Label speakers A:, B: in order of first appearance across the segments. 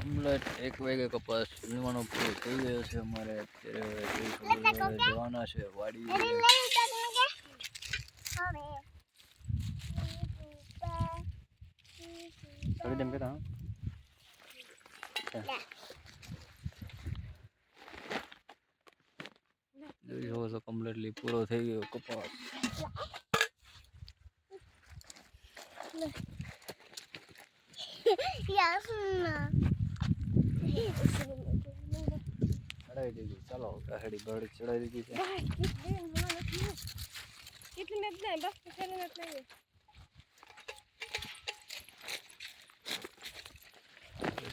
A: complete 1 વાગે કપાસ વીણવાનો પૂરો થઈ ગયો છે અમારે અત્યારે જવાના છે વાડી જોઈ શકો છો કમ્પ્લીટલી પૂરો થઈ ગયો કપાસ ચડાવી દીધી ચાલો ગાડી બળ ચડાવી દીધી છે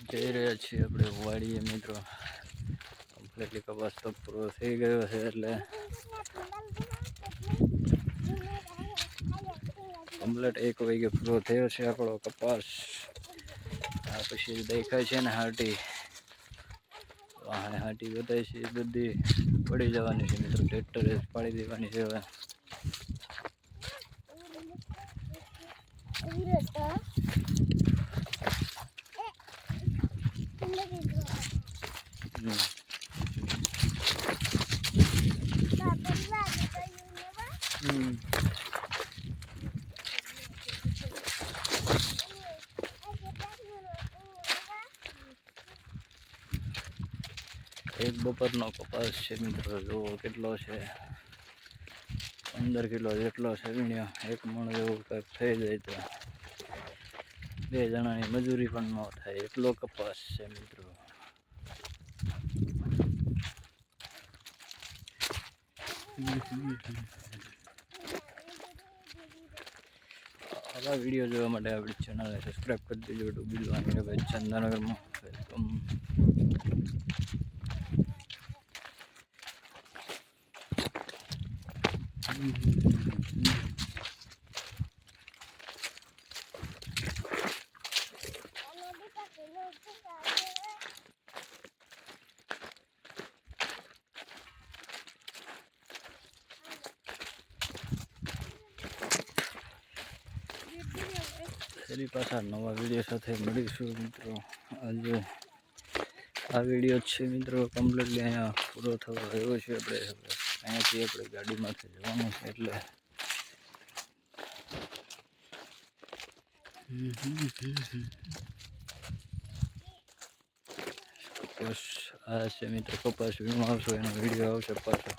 A: જઈ રહ્યા છીએ આપણે વાડીએ મિત્રો કમ્પ્લીટલી કપાસ તો પૂરો થઈ ગયો છે એટલે કમ્પ્લીટ 1 વાગે પૂરો થયો છે આપણો કપાસ આ પછી દેખાય છે ને હાટી હાટી બતાય છે બધી પડી જવાની છે મિત્રો ટ્રેક્ટરે પાડી દેવાની છે હવે એક બપોરનો કપાસ છે મિત્રો જુઓ કેટલો છે 15 કિલો જેટલો છે વીણ્યો 1 મણ જેવું કંઈક થઈ જાય તો 2 જણાની મજૂરી પણ ન થાય એટલો કપાસ છે મિત્રો આવા વિડીયો જોવા માટે આપણી ચેનલને સબસ્ક્રાઈબ કરી દેજો ડુબીલવાની ચંદનગરમાં વેલકમ ફરી પાછા નવા વિડીયો સાથે મળીશું મિત્રો આજે આ વિડીયો છે મિત્રો કમ્પ્લીટલી અહીંયા પૂરો થવા આવ્યો છે આપણે અહીંયાથી આપણે ગાડીમાંથી જવાનું છે એટલે બસ આ છે મિત્રો કપાસ વીણો આવશો એનો વિડીયો આવશે પાછો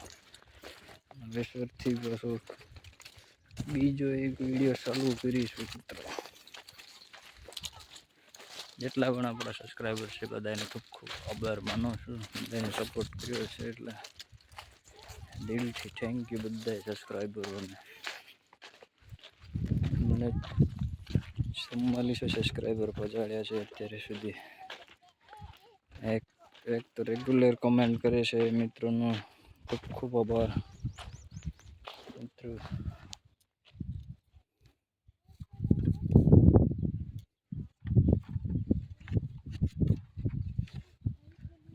A: વેસરથી પાછો બીજો એક વિડીયો ચાલુ કરીશું મિત્રો જેટલા પણ આપણા સબસ્ક્રાઈબર છે બધાને ખૂબ ખૂબ આભાર માનું છું બધાને સપોર્ટ કર્યો છે એટલે દિલથી થેન્ક યુ બધા સબસ્ક્રાઈબરોને મને 4400 સબસ્ક્રાઈબર પહોંચાડ્યા છે અત્યારે સુધી એક તો રેગ્યુલર કમેન્ટ કરે છે મિત્રોનો ખૂબ ખૂબ આભાર મિત્રો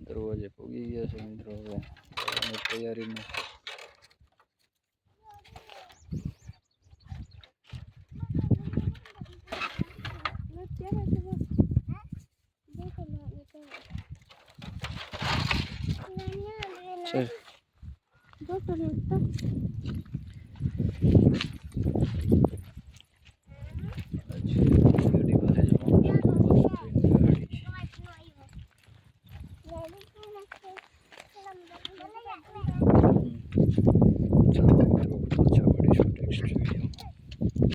A: દરવાજે પહોંચી ગયા છે મિત્રો હવે તૈયારીમાં